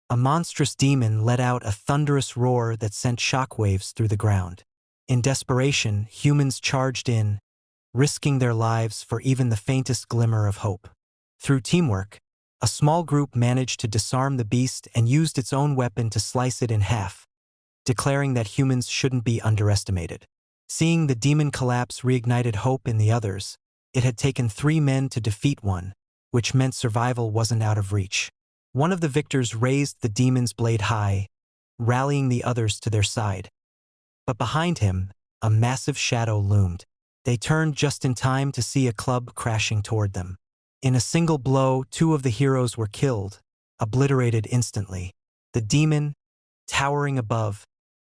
A monstrous demon let out a thunderous roar that sent shockwaves through the ground. In desperation, humans charged in, risking their lives for even the faintest glimmer of hope. Through teamwork, a small group managed to disarm the beast and used its own weapon to slice it in half, declaring that humans shouldn't be underestimated. Seeing the demon collapse reignited hope in the others. It had taken 3 men to defeat one, which meant survival wasn't out of reach. One of the victors raised the demon's blade high, rallying the others to their side. But behind him, a massive shadow loomed. They turned just in time to see a club crashing toward them. In a single blow, 2 of the heroes were killed, obliterated instantly. The demon, towering above,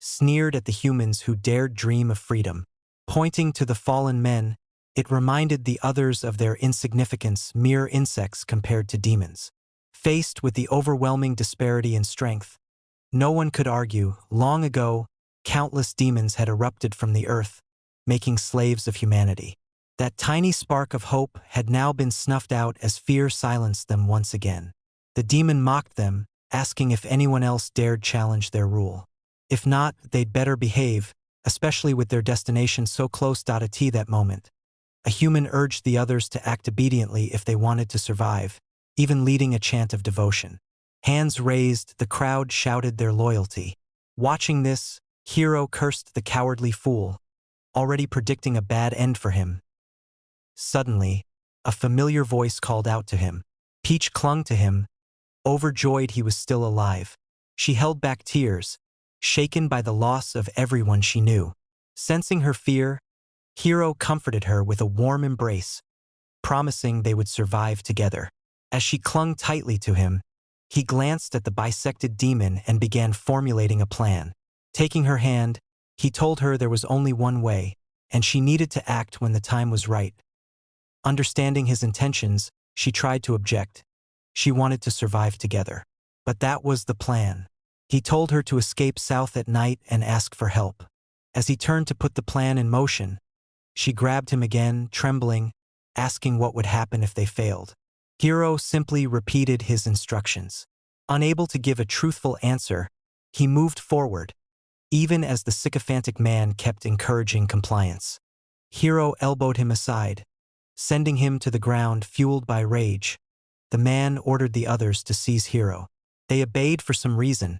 sneered at the humans who dared dream of freedom. Pointing to the fallen men, it reminded the others of their insignificance, mere insects compared to demons. Faced with the overwhelming disparity in strength, no one could argue. Long ago, countless demons had erupted from the earth, making slaves of humanity. That tiny spark of hope had now been snuffed out as fear silenced them once again. The demon mocked them, asking if anyone else dared challenge their rule. If not, they'd better behave, especially with their destination so close. At that moment, a human urged the others to act obediently if they wanted to survive, even leading a chant of devotion. Hands raised, the crowd shouted their loyalty. Watching this, Hero cursed the cowardly fool, already predicting a bad end for him. Suddenly, a familiar voice called out to him. Peach clung to him, overjoyed he was still alive. She held back tears, shaken by the loss of everyone she knew. Sensing her fear, Hero comforted her with a warm embrace, promising they would survive together. As she clung tightly to him, he glanced at the bisected demon and began formulating a plan. Taking her hand, he told her there was only one way, and she needed to act when the time was right. Understanding his intentions, she tried to object. She wanted to survive together. But that was the plan. He told her to escape south at night and ask for help. As he turned to put the plan in motion, she grabbed him again, trembling, asking what would happen if they failed. Hero simply repeated his instructions. Unable to give a truthful answer, he moved forward, even as the sycophantic man kept encouraging compliance. Hero elbowed him aside, sending him to the ground fueled by rage. The man ordered the others to seize Hero. They obeyed for some reason,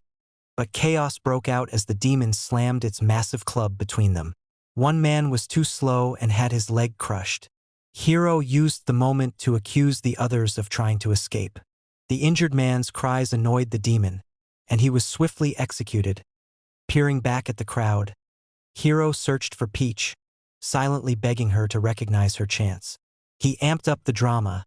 but chaos broke out as the demon slammed its massive club between them. One man was too slow and had his leg crushed. Hero used the moment to accuse the others of trying to escape. The injured man's cries annoyed the demon, and he was swiftly executed. Peering back at the crowd, Hero searched for Peach, silently begging her to recognize her chance. He amped up the drama,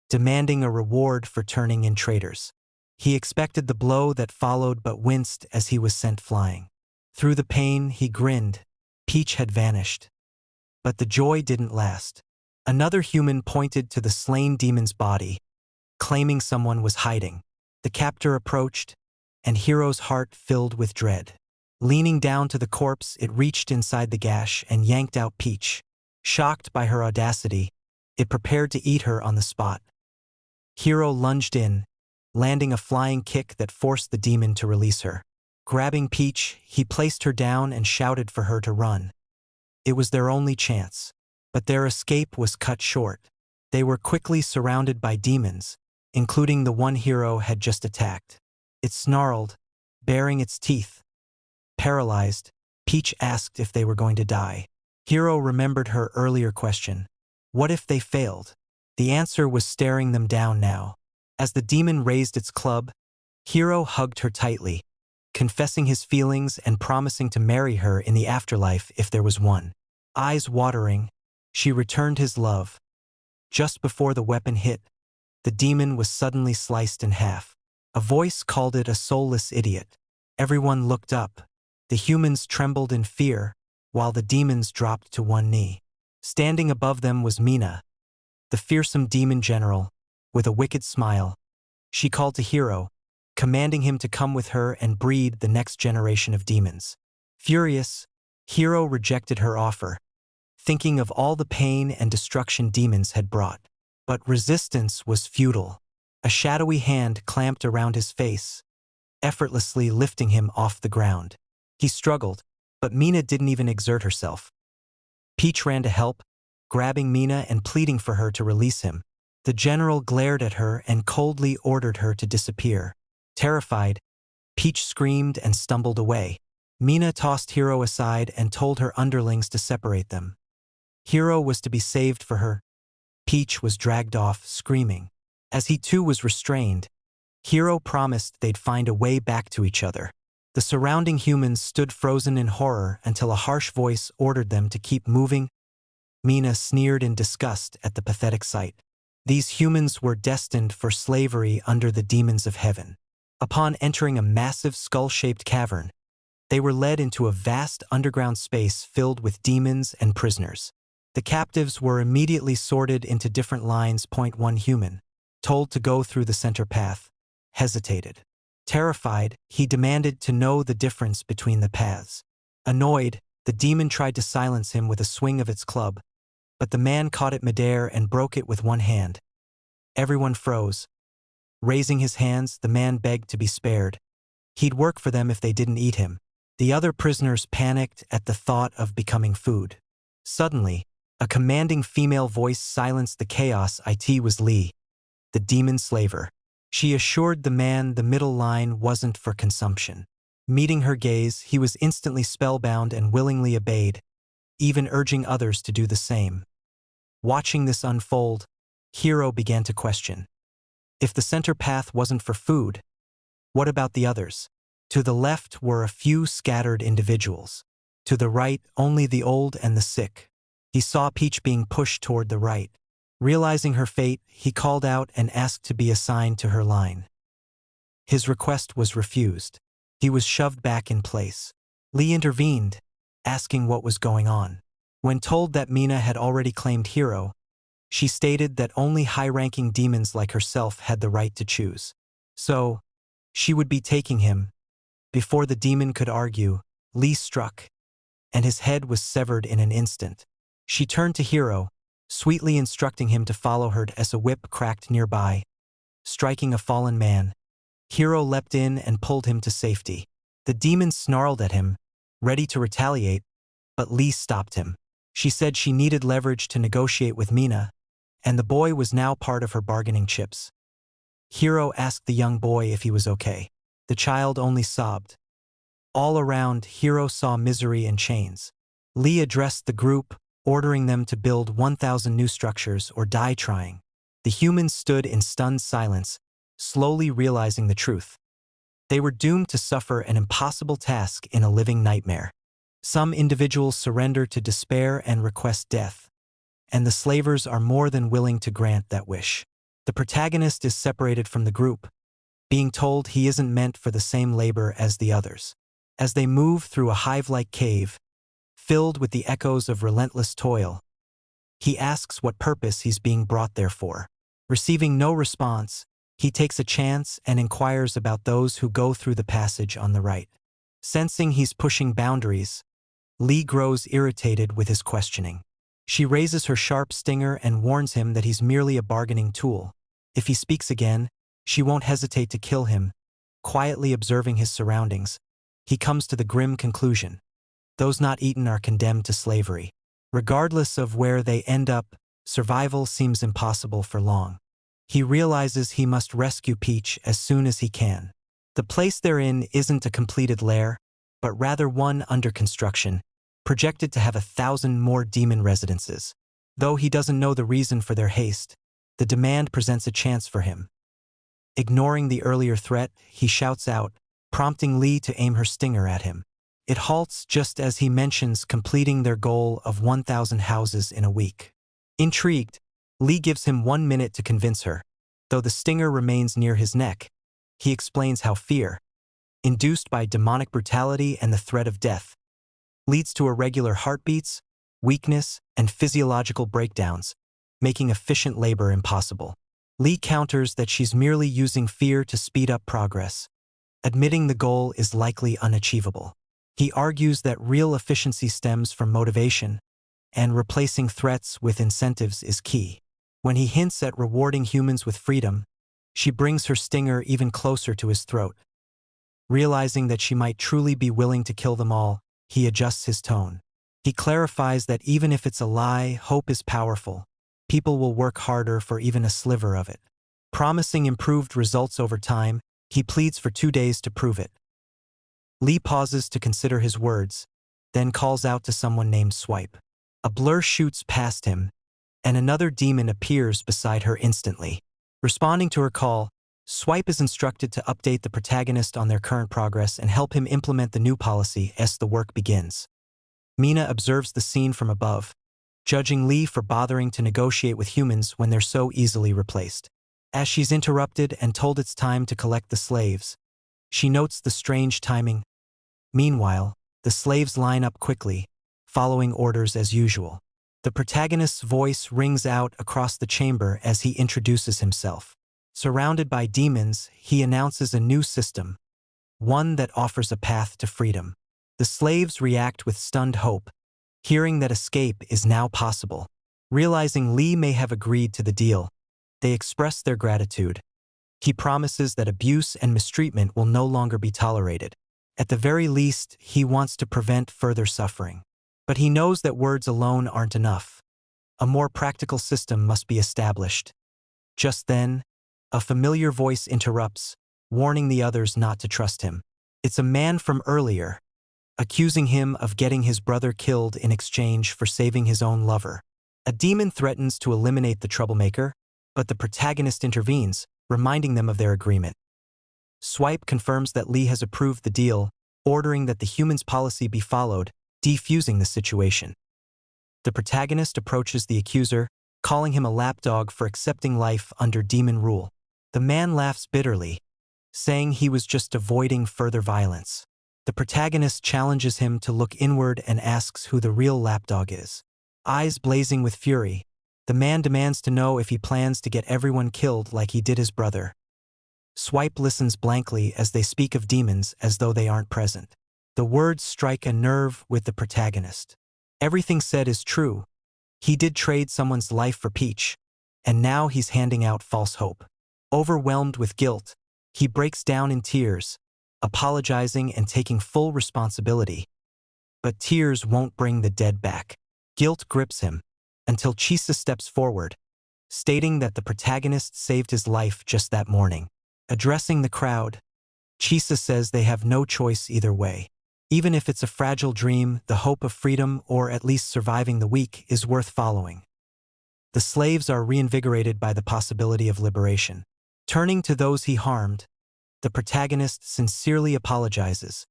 demanding a reward for turning in traitors. He expected the blow that followed but winced as he was sent flying. Through the pain, he grinned. Peach had vanished. But the joy didn't last. Another human pointed to the slain demon's body, claiming someone was hiding. The captor approached, and Hero's heart filled with dread. Leaning down to the corpse, it reached inside the gash and yanked out Peach. Shocked by her audacity, it prepared to eat her on the spot. Hero lunged in, landing a flying kick that forced the demon to release her. Grabbing Peach, he placed her down and shouted for her to run. It was their only chance. But their escape was cut short. They were quickly surrounded by demons, including the one Hero had just attacked. It snarled, baring its teeth. Paralyzed, Peach asked if they were going to die. Hero remembered her earlier question. What if they failed? The answer was staring them down now. As the demon raised its club, Hero hugged her tightly, confessing his feelings and promising to marry her in the afterlife if there was one. Eyes watering, she returned his love. Just before the weapon hit, the demon was suddenly sliced in half. A voice called it a soulless idiot. Everyone looked up. The humans trembled in fear, while the demons dropped to one knee. Standing above them was Mina, the fearsome demon general, with a wicked smile. She called to Hero, commanding him to come with her and breed the next generation of demons. Furious, Hero rejected her offer, thinking of all the pain and destruction demons had brought. But resistance was futile. A shadowy hand clamped around his face, effortlessly lifting him off the ground. He struggled, but Mina didn't even exert herself. Peach ran to help, grabbing Mina and pleading for her to release him. The general glared at her and coldly ordered her to disappear. Terrified, Peach screamed and stumbled away. Mina tossed Hero aside and told her underlings to separate them. Hero was to be saved for her. Peach was dragged off, screaming. As he too was restrained, Hero promised they'd find a way back to each other. The surrounding humans stood frozen in horror until a harsh voice ordered them to keep moving. Mina sneered in disgust at the pathetic sight. These humans were destined for slavery under the demons of heaven. Upon entering a massive skull-shaped cavern, they were led into a vast underground space filled with demons and prisoners. The captives were immediately sorted into different lines. One human, told to go through the center path, hesitated. Terrified, he demanded to know the difference between the paths. Annoyed, the demon tried to silence him with a swing of its club, but the man caught it midair and broke it with one hand. Everyone froze. Raising his hands, the man begged to be spared. He'd work for them if they didn't eat him. The other prisoners panicked at the thought of becoming food. Suddenly, a commanding female voice silenced the chaos. It was Lee, the demon slaver. She assured the man the middle line wasn't for consumption. Meeting her gaze, he was instantly spellbound and willingly obeyed, even urging others to do the same. Watching this unfold, Hero began to question. If the center path wasn't for food, what about the others? To the left were a few scattered individuals. To the right, only the old and the sick. He saw Peach being pushed toward the right. Realizing her fate, he called out and asked to be assigned to her line. His request was refused. He was shoved back in place. Lee intervened, asking what was going on. When told that Mina had already claimed Hero, she stated that only high-ranking demons like herself had the right to choose. So, she would be taking him. Before the demon could argue, Lee struck, and his head was severed in an instant. She turned to Hero, sweetly instructing him to follow her as a whip cracked nearby. Striking a fallen man, Hero leapt in and pulled him to safety. The demon snarled at him, ready to retaliate, but Lee stopped him. She said she needed leverage to negotiate with Mina, and the boy was now part of her bargaining chips. Hero asked the young boy if he was okay. The child only sobbed. All around, Hero saw misery and chains. Lee addressed the group, ordering them to build 1,000 new structures or die trying. The humans stood in stunned silence, slowly realizing the truth. They were doomed to suffer an impossible task in a living nightmare. Some individuals surrender to despair and request death, and the slavers are more than willing to grant that wish. The protagonist is separated from the group, being told he isn't meant for the same labor as the others. As they move through a hive-like cave, filled with the echoes of relentless toil, he asks what purpose he's being brought there for. Receiving no response, he takes a chance and inquires about those who go through the passage on the right. Sensing he's pushing boundaries, Lee grows irritated with his questioning. She raises her sharp stinger and warns him that he's merely a bargaining tool. If he speaks again, she won't hesitate to kill him. Quietly observing his surroundings, he comes to the grim conclusion: those not eaten are condemned to slavery. Regardless of where they end up, survival seems impossible for long. He realizes he must rescue Peach as soon as he can. The place they're in isn't a completed lair, but rather one under construction, projected to have 1,000 more demon residences. Though he doesn't know the reason for their haste, the demand presents a chance for him. Ignoring the earlier threat, he shouts out, prompting Lee to aim her stinger at him. It halts just as he mentions completing their goal of 1,000 houses in a week. Intrigued, Lee gives him 1 minute to convince her. Though the stinger remains near his neck, he explains how fear, induced by demonic brutality and the threat of death, leads to irregular heartbeats, weakness, and physiological breakdowns, making efficient labor impossible. Lee counters that she's merely using fear to speed up progress, admitting the goal is likely unachievable. He argues that real efficiency stems from motivation, and replacing threats with incentives is key. When he hints at rewarding humans with freedom, she brings her stinger even closer to his throat. Realizing that she might truly be willing to kill them all, he adjusts his tone. He clarifies that even if it's a lie, hope is powerful. People will work harder for even a sliver of it. Promising improved results over time, he pleads for 2 days to prove it. Lee pauses to consider his words, then calls out to someone named Swipe. A blur shoots past him, and another demon appears beside her instantly. Responding to her call, Swipe is instructed to update the protagonist on their current progress and help him implement the new policy as the work begins. Mina observes the scene from above, judging Lee for bothering to negotiate with humans when they're so easily replaced. As she's interrupted and told it's time to collect the slaves, she notes the strange timing. Meanwhile, the slaves line up quickly, following orders as usual. The protagonist's voice rings out across the chamber as he introduces himself. Surrounded by demons, he announces a new system, one that offers a path to freedom. The slaves react with stunned hope, hearing that escape is now possible. Realizing Lee may have agreed to the deal, they express their gratitude. He promises that abuse and mistreatment will no longer be tolerated. At the very least, he wants to prevent further suffering. But he knows that words alone aren't enough. A more practical system must be established. Just then, a familiar voice interrupts, warning the others not to trust him. It's a man from earlier, accusing him of getting his brother killed in exchange for saving his own lover. A demon threatens to eliminate the troublemaker, but the protagonist intervenes, reminding them of their agreement. Swipe confirms that Lee has approved the deal, ordering that the human's policy be followed, defusing the situation. The protagonist approaches the accuser, calling him a lapdog for accepting life under demon rule. The man laughs bitterly, saying he was just avoiding further violence. The protagonist challenges him to look inward and asks who the real lapdog is. Eyes blazing with fury, the man demands to know if he plans to get everyone killed like he did his brother. Swipe listens blankly as they speak of demons as though they aren't present. The words strike a nerve with the protagonist. Everything said is true. He did trade someone's life for Peach, and now he's handing out false hope. Overwhelmed with guilt, he breaks down in tears, apologizing and taking full responsibility. But tears won't bring the dead back. Guilt grips him, until Chisa steps forward, stating that the protagonist saved his life just that morning. Addressing the crowd, Chisa says they have no choice either way. Even if it's a fragile dream, the hope of freedom, or at least surviving the week, is worth following. The slaves are reinvigorated by the possibility of liberation. Turning to those he harmed, the protagonist sincerely apologizes,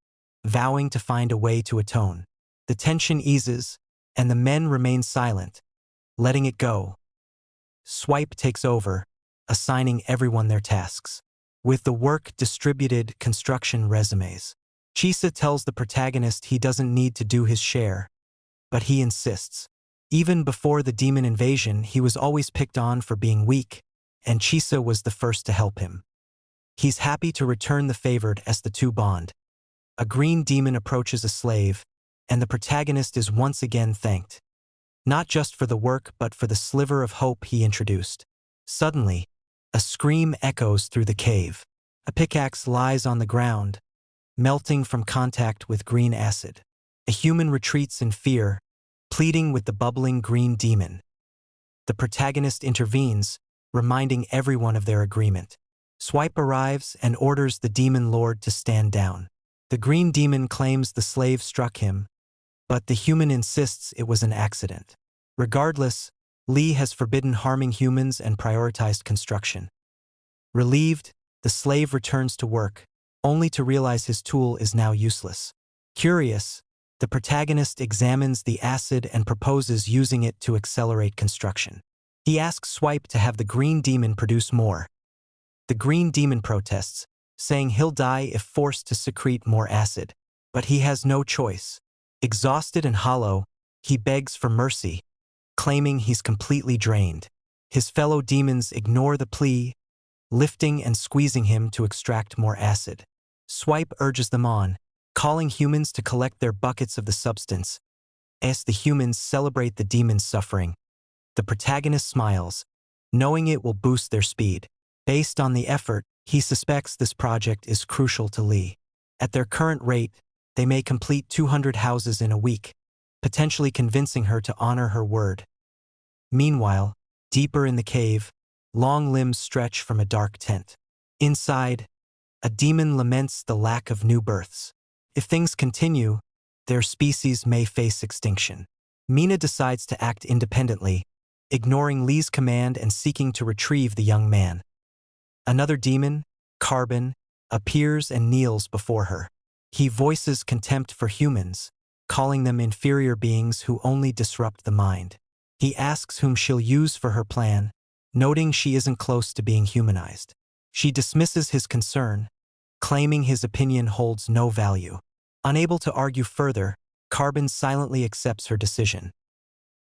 vowing to find a way to atone. The tension eases, and the men remain silent, letting it go. Swipe takes over, assigning everyone their tasks. With the work distributed, construction resumes. Chisa tells the protagonist he doesn't need to do his share, but he insists. Even before the demon invasion, he was always picked on for being weak, and Chisa was the first to help him. He's happy to return the favor as the two bond. A green demon approaches a slave, and the protagonist is once again thanked. Not just for the work, but for the sliver of hope he introduced. Suddenly, a scream echoes through the cave. A pickaxe lies on the ground, melting from contact with green acid. A human retreats in fear, pleading with the bubbling green demon. The protagonist intervenes, reminding everyone of their agreement. Swipe arrives and orders the demon lord to stand down. The green demon claims the slave struck him, but the human insists it was an accident. Regardless, Lee has forbidden harming humans and prioritized construction. Relieved, the slave returns to work, only to realize his tool is now useless. Curious, the protagonist examines the acid and proposes using it to accelerate construction. He asks Swipe to have the green demon produce more. The green demon protests, saying he'll die if forced to secrete more acid. But he has no choice. Exhausted and hollow, he begs for mercy, claiming he's completely drained. His fellow demons ignore the plea, lifting and squeezing him to extract more acid. Swipe urges them on, calling humans to collect their buckets of the substance. As the humans celebrate the demon's suffering, the protagonist smiles, knowing it will boost their speed. Based on the effort, he suspects this project is crucial to Lee. At their current rate, they may complete 200 houses in a week, potentially convincing her to honor her word. Meanwhile, deeper in the cave, long limbs stretch from a dark tent. Inside, a demon laments the lack of new births. If things continue, their species may face extinction. Mina decides to act independently, ignoring Lee's command and seeking to retrieve the young man. Another demon, Carbon, appears and kneels before her. He voices contempt for humans, calling them inferior beings who only disrupt the mind. He asks whom she'll use for her plan, noting she isn't close to being humanized. She dismisses his concern, claiming his opinion holds no value. Unable to argue further, Carbon silently accepts her decision.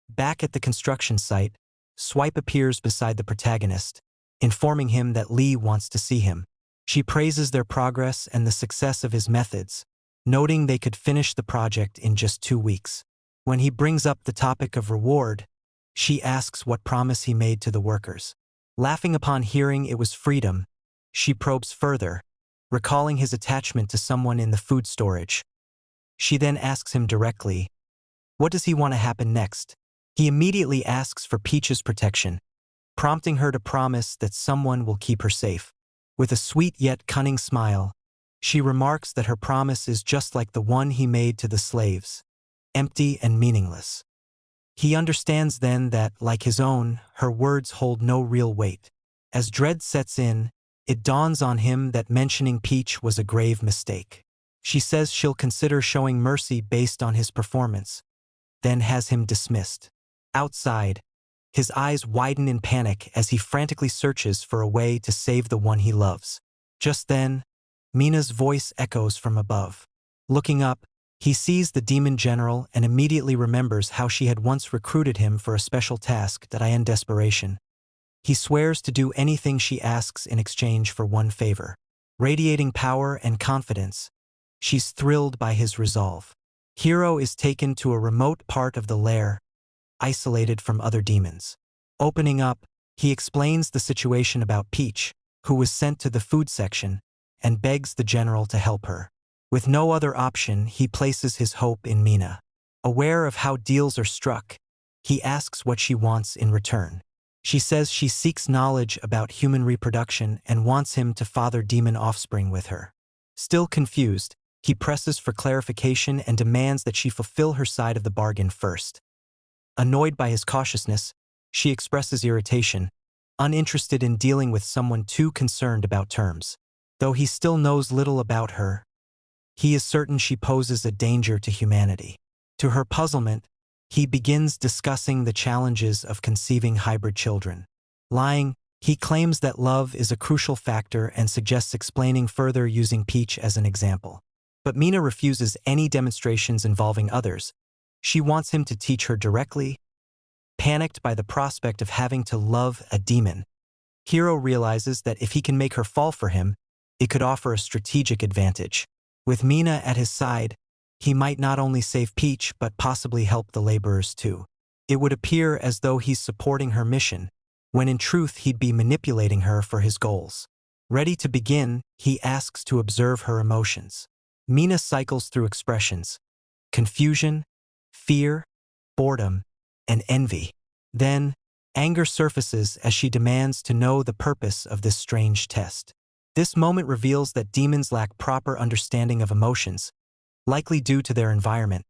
Back at the construction site, Swipe appears beside the protagonist, informing him that Lee wants to see him. She praises their progress and the success of his methods, noting they could finish the project in just 2 weeks. When he brings up the topic of reward, she asks what promise he made to the workers. Laughing upon hearing it was freedom, she probes further, recalling his attachment to someone in the food storage. She then asks him directly, what does he want to happen next? He immediately asks for Peach's protection, prompting her to promise that someone will keep her safe. With a sweet yet cunning smile, she remarks that her promise is just like the one he made to the slaves, empty and meaningless. He understands then that, like his own, her words hold no real weight. As dread sets in, it dawns on him that mentioning Peach was a grave mistake. She says she'll consider showing mercy based on his performance, then has him dismissed. Outside, his eyes widen in panic as he frantically searches for a way to save the one he loves. Just then, Mina's voice echoes from above. Looking up, he sees the demon general and immediately remembers how she had once recruited him for a special task that in desperation. He swears to do anything she asks in exchange for one favor. Radiating power and confidence, she's thrilled by his resolve. Hiro is taken to a remote part of the lair, isolated from other demons. Opening up, he explains the situation about Peach, who was sent to the food section, and begs the general to help her. With no other option, he places his hope in Mina. Aware of how deals are struck, he asks what she wants in return. She says she seeks knowledge about human reproduction and wants him to father demon offspring with her. Still confused, he presses for clarification and demands that she fulfill her side of the bargain first. Annoyed by his cautiousness, she expresses irritation, uninterested in dealing with someone too concerned about terms. Though he still knows little about her, he is certain she poses a danger to humanity. To her puzzlement, he begins discussing the challenges of conceiving hybrid children. Lying, he claims that love is a crucial factor and suggests explaining further using Peach as an example. But Mina refuses any demonstrations involving others. She wants him to teach her directly. Panicked by the prospect of having to love a demon, Hiro realizes that if he can make her fall for him, it could offer a strategic advantage. With Mina at his side, he might not only save Peach but possibly help the laborers too. It would appear as though he's supporting her mission, when in truth he'd be manipulating her for his goals. Ready to begin, he asks to observe her emotions. Mina cycles through expressions: confusion, fear, boredom, and envy. Then, anger surfaces as she demands to know the purpose of this strange test. This moment reveals that demons lack proper understanding of emotions, likely due to their environment.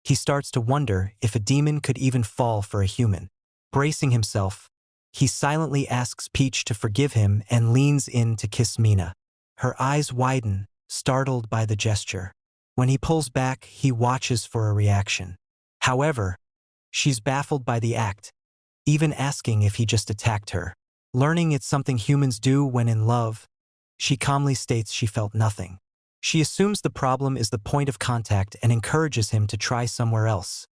He starts to wonder if a demon could even fall for a human. Bracing himself, he silently asks Peach to forgive him and leans in to kiss Mina. Her eyes widen, startled by the gesture. When he pulls back, he watches for a reaction. However, she's baffled by the act, even asking if he just attacked her. Learning it's something humans do when in love, she calmly states she felt nothing. She assumes the problem is the point of contact and encourages him to try somewhere else.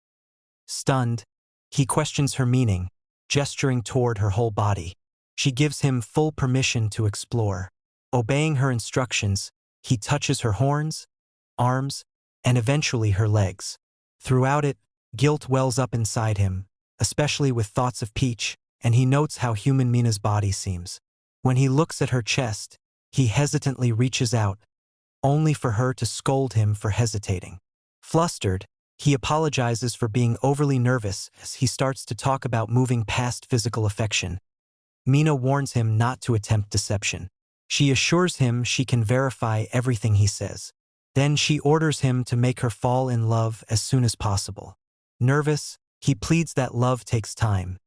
Stunned, he questions her meaning, gesturing toward her whole body. She gives him full permission to explore. Obeying her instructions, he touches her horns, arms, and eventually her legs. Throughout it, guilt wells up inside him, especially with thoughts of Peach, and he notes how human Mina's body seems. When he looks at her chest, he hesitantly reaches out, only for her to scold him for hesitating. Flustered, he apologizes for being overly nervous as he starts to talk about moving past physical affection. Mina warns him not to attempt deception. She assures him she can verify everything he says. Then she orders him to make her fall in love as soon as possible. Nervous, he pleads that love takes time.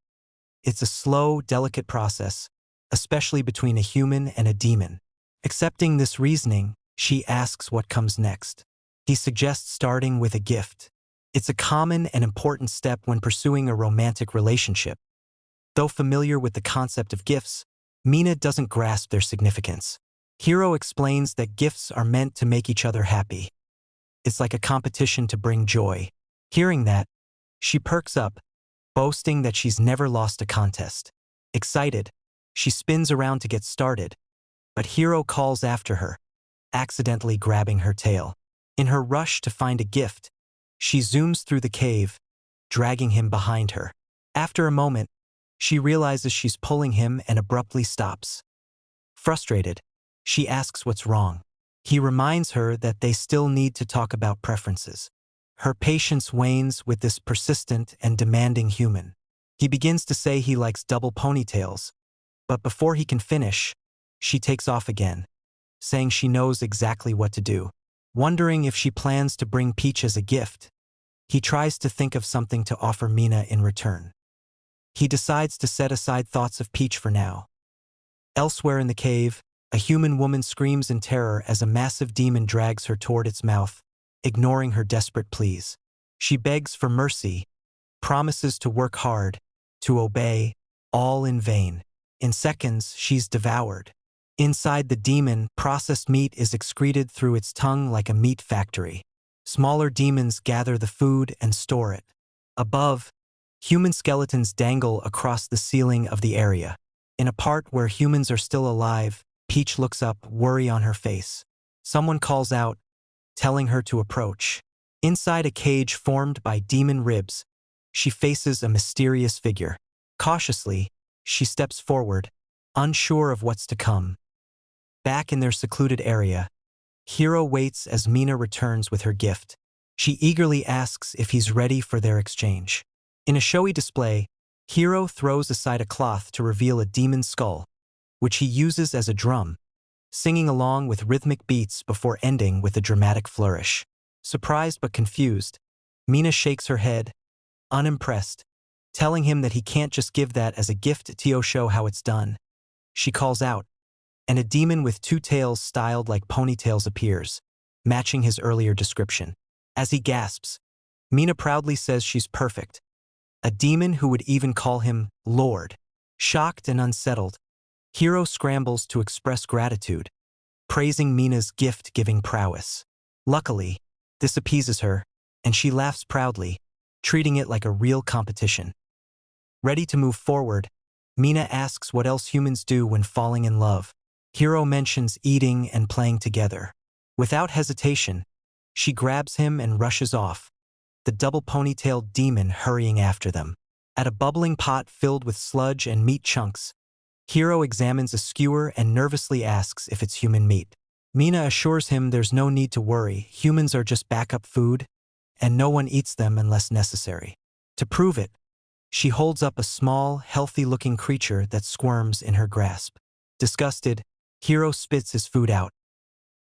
It's a slow, delicate process, especially between a human and a demon. Accepting this reasoning, she asks what comes next. He suggests starting with a gift. It's a common and important step when pursuing a romantic relationship. Though familiar with the concept of gifts, Mina doesn't grasp their significance. Hiro explains that gifts are meant to make each other happy. It's like a competition to bring joy. Hearing that, she perks up, boasting that she's never lost a contest. Excited, she spins around to get started, but Hiro calls after her, accidentally grabbing her tail. In her rush to find a gift, she zooms through the cave, dragging him behind her. After a moment, she realizes she's pulling him and abruptly stops. Frustrated, she asks what's wrong. He reminds her that they still need to talk about preferences. Her patience wanes with this persistent and demanding human. He begins to say he likes double ponytails, but before he can finish, she takes off again, saying she knows exactly what to do. Wondering if she plans to bring Peach as a gift, he tries to think of something to offer Mina in return. He decides to set aside thoughts of Peach for now. Elsewhere in the cave, a human woman screams in terror as a massive demon drags her toward its mouth, ignoring her desperate pleas. She begs for mercy, promises to work hard, to obey, all in vain. In seconds, she's devoured. Inside the demon, processed meat is excreted through its tongue like a meat factory. Smaller demons gather the food and store it. Above, human skeletons dangle across the ceiling of the area. In a part where humans are still alive, Peach looks up, worry on her face. Someone calls out, telling her to approach. Inside a cage formed by demon ribs, she faces a mysterious figure. Cautiously, she steps forward, unsure of what's to come. Back in their secluded area, Hiro waits as Mina returns with her gift. She eagerly asks if he's ready for their exchange. In a showy display, Hiro throws aside a cloth to reveal a demon skull, which he uses as a drum, singing along with rhythmic beats before ending with a dramatic flourish. Surprised but confused, Mina shakes her head, unimpressed, telling him that he can't just give that as a gift to show how it's done. She calls out, and a demon with two tails styled like ponytails appears, matching his earlier description. As he gasps, Mina proudly says she's perfect, a demon who would even call him Lord. Shocked and unsettled, Hiro scrambles to express gratitude, praising Mina's gift-giving prowess. Luckily, this appeases her, and she laughs proudly, treating it like a real competition. Ready to move forward, Mina asks what else humans do when falling in love. Hiro mentions eating and playing together. Without hesitation, she grabs him and rushes off, the double ponytailed demon hurrying after them. At a bubbling pot filled with sludge and meat chunks, Hiro examines a skewer and nervously asks if it's human meat. Mina assures him there's no need to worry, humans are just backup food, and no one eats them unless necessary. To prove it, she holds up a small, healthy-looking creature that squirms in her grasp. Disgusted, Hiro spits his food out.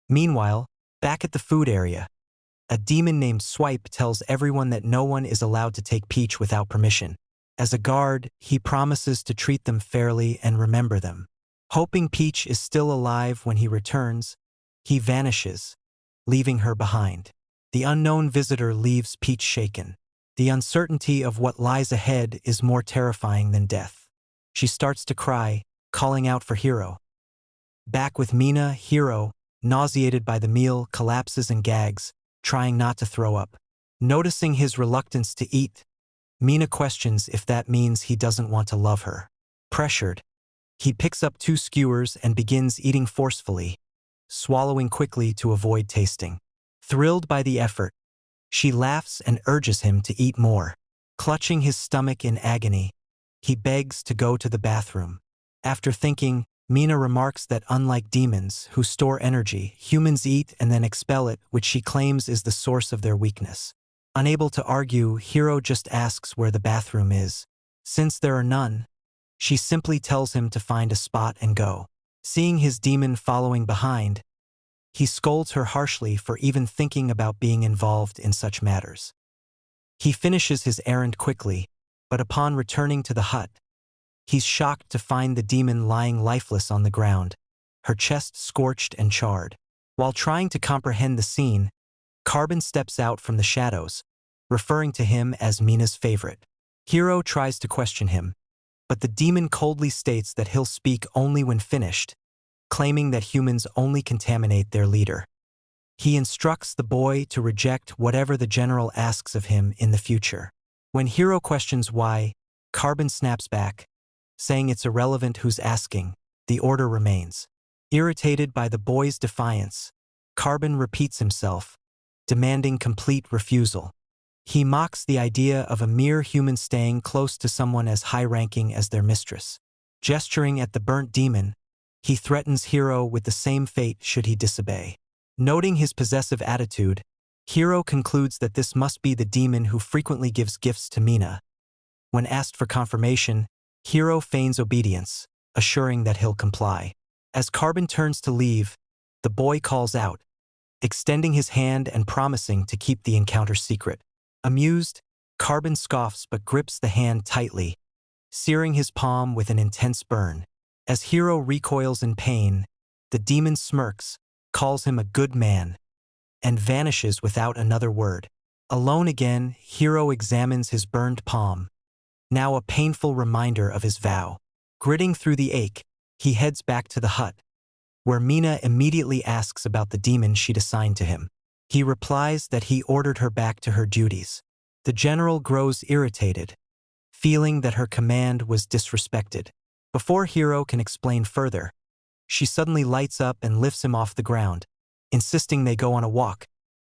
Meanwhile, back at the food area, a demon named Swipe tells everyone that no one is allowed to take Peach without permission. As a guard, he promises to treat them fairly and remember them. Hoping Peach is still alive when he returns, he vanishes, leaving her behind. The unknown visitor leaves Peach shaken. The uncertainty of what lies ahead is more terrifying than death. She starts to cry, calling out for Hiro. Back with Mina, Hiro, nauseated by the meal, collapses and gags, trying not to throw up. Noticing his reluctance to eat, Mina questions if that means he doesn't want to love her. Pressured, he picks up 2 skewers and begins eating forcefully, swallowing quickly to avoid tasting. Thrilled by the effort, she laughs and urges him to eat more. Clutching his stomach in agony, he begs to go to the bathroom. After thinking, Mina remarks that unlike demons, who store energy, humans eat and then expel it, which she claims is the source of their weakness. Unable to argue, Hiro just asks where the bathroom is. Since there are none, she simply tells him to find a spot and go. Seeing his demon following behind, he scolds her harshly for even thinking about being involved in such matters. He finishes his errand quickly, but upon returning to the hut, he's shocked to find the demon lying lifeless on the ground, her chest scorched and charred. While trying to comprehend the scene, Carbon steps out from the shadows, referring to him as Mina's favorite. Hiro tries to question him, but the demon coldly states that he'll speak only when finished, claiming that humans only contaminate their leader. He instructs the boy to reject whatever the general asks of him in the future. When Hiro questions why, Carbon snaps back, saying it's irrelevant who's asking, the order remains. Irritated by the boy's defiance, Carbon repeats himself, demanding complete refusal. He mocks the idea of a mere human staying close to someone as high-ranking as their mistress. Gesturing at the burnt demon, he threatens Hiro with the same fate should he disobey. Noting his possessive attitude, Hiro concludes that this must be the demon who frequently gives gifts to Mina. When asked for confirmation, Hiro feigns obedience, assuring that he'll comply. As Carbon turns to leave, the boy calls out, extending his hand and promising to keep the encounter secret. Amused, Carbon scoffs but grips the hand tightly, searing his palm with an intense burn. As Hiro recoils in pain, the demon smirks, calls him a good man, and vanishes without another word. Alone again, Hiro examines his burned palm, now a painful reminder of his vow. Gritting through the ache, he heads back to the hut, where Mina immediately asks about the demon she'd assigned to him. He replies that he ordered her back to her duties. The general grows irritated, feeling that her command was disrespected. Before Hiro can explain further, she suddenly lights up and lifts him off the ground, insisting they go on a walk,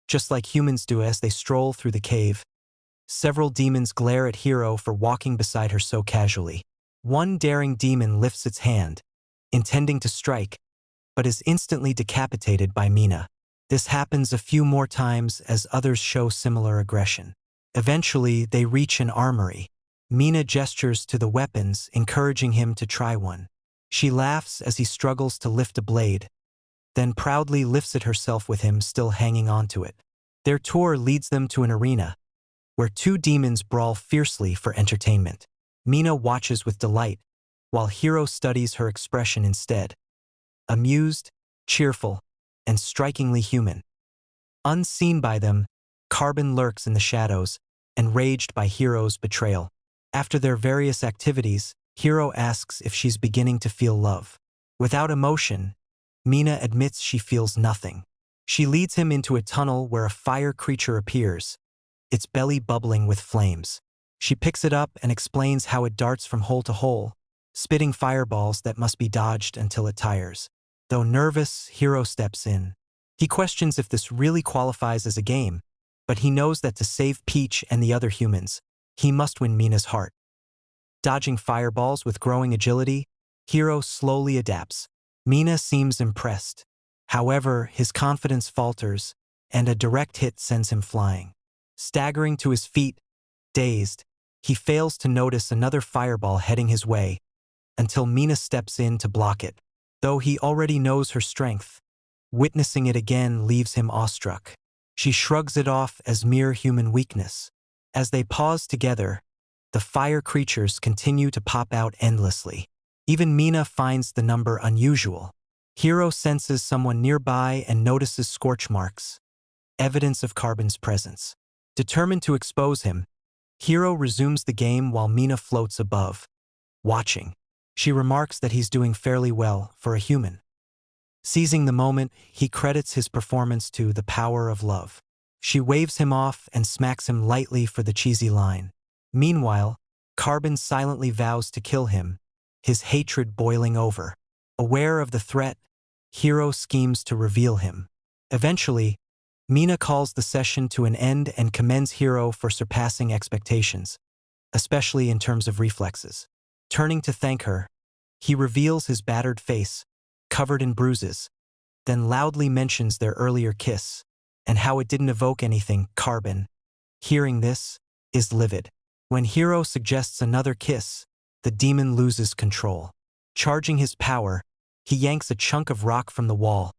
just like humans do as they stroll through the cave. Several demons glare at Hiro for walking beside her so casually. One daring demon lifts its hand, intending to strike, but is instantly decapitated by Mina. This happens a few more times as others show similar aggression. Eventually, they reach an armory. Mina gestures to the weapons, encouraging him to try one. She laughs as he struggles to lift a blade, then proudly lifts it herself with him still hanging onto it. Their tour leads them to an arena, where two demons brawl fiercely for entertainment. Mina watches with delight, while Hiro studies her expression instead. Amused, cheerful, and strikingly human. Unseen by them, Carbon lurks in the shadows, enraged by Hiro's betrayal. After their various activities, Hiro asks if she's beginning to feel love. Without emotion, Mina admits she feels nothing. She leads him into a tunnel where a fire creature appears, its belly bubbling with flames. She picks it up and explains how it darts from hole to hole, spitting fireballs that must be dodged until it tires. Though nervous, Hiro steps in. He questions if this really qualifies as a game, but he knows that to save Peach and the other humans, he must win Mina's heart. Dodging fireballs with growing agility, Hiro slowly adapts. Mina seems impressed. However, his confidence falters, and a direct hit sends him flying. Staggering to his feet, dazed, he fails to notice another fireball heading his way, until Mina steps in to block it. Though he already knows her strength, witnessing it again leaves him awestruck. She shrugs it off as mere human weakness. As they pause together, the fire creatures continue to pop out endlessly. Even Mina finds the number unusual. Hiro senses someone nearby and notices scorch marks, evidence of Carbon's presence. Determined to expose him, Hiro resumes the game while Mina floats above, watching. She remarks that he's doing fairly well for a human. Seizing the moment, he credits his performance to the power of love. She waves him off and smacks him lightly for the cheesy line. Meanwhile, Carbon silently vows to kill him, his hatred boiling over. Aware of the threat, Hiro schemes to reveal him. Eventually, Mina calls the session to an end and commends Hiro for surpassing expectations, especially in terms of reflexes. Turning to thank her, He reveals his battered face, covered in bruises, then loudly mentions their earlier kiss, and how it didn't evoke anything, carbon. Hearing this, is livid. When Hiro suggests another kiss, the demon loses control. Charging his power, he yanks a chunk of rock from the wall,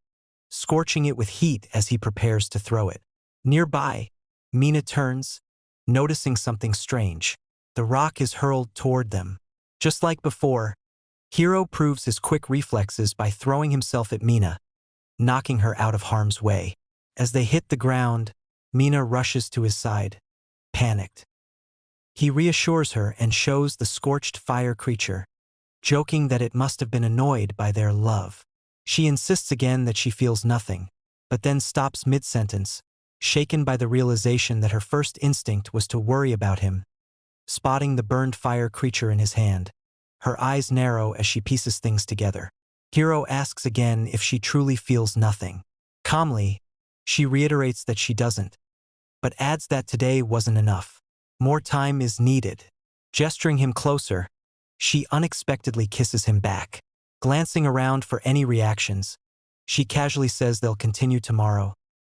scorching it with heat as he prepares to throw it. Nearby, Mina turns, noticing something strange. The rock is hurled toward them. Just like before, Hiro proves his quick reflexes by throwing himself at Mina, knocking her out of harm's way. As they hit the ground, Mina rushes to his side, panicked. He reassures her and shows the scorched fire creature, joking that it must have been annoyed by their love. She insists again that she feels nothing, but then stops mid-sentence, shaken by the realization that her first instinct was to worry about him. Spotting the burned fire creature in his hand, her eyes narrow as she pieces things together. Hiro asks again if she truly feels nothing. Calmly, she reiterates that she doesn't, but adds that today wasn't enough. More time is needed. Gesturing him closer, she unexpectedly kisses him back. Glancing around for any reactions, she casually says they'll continue tomorrow,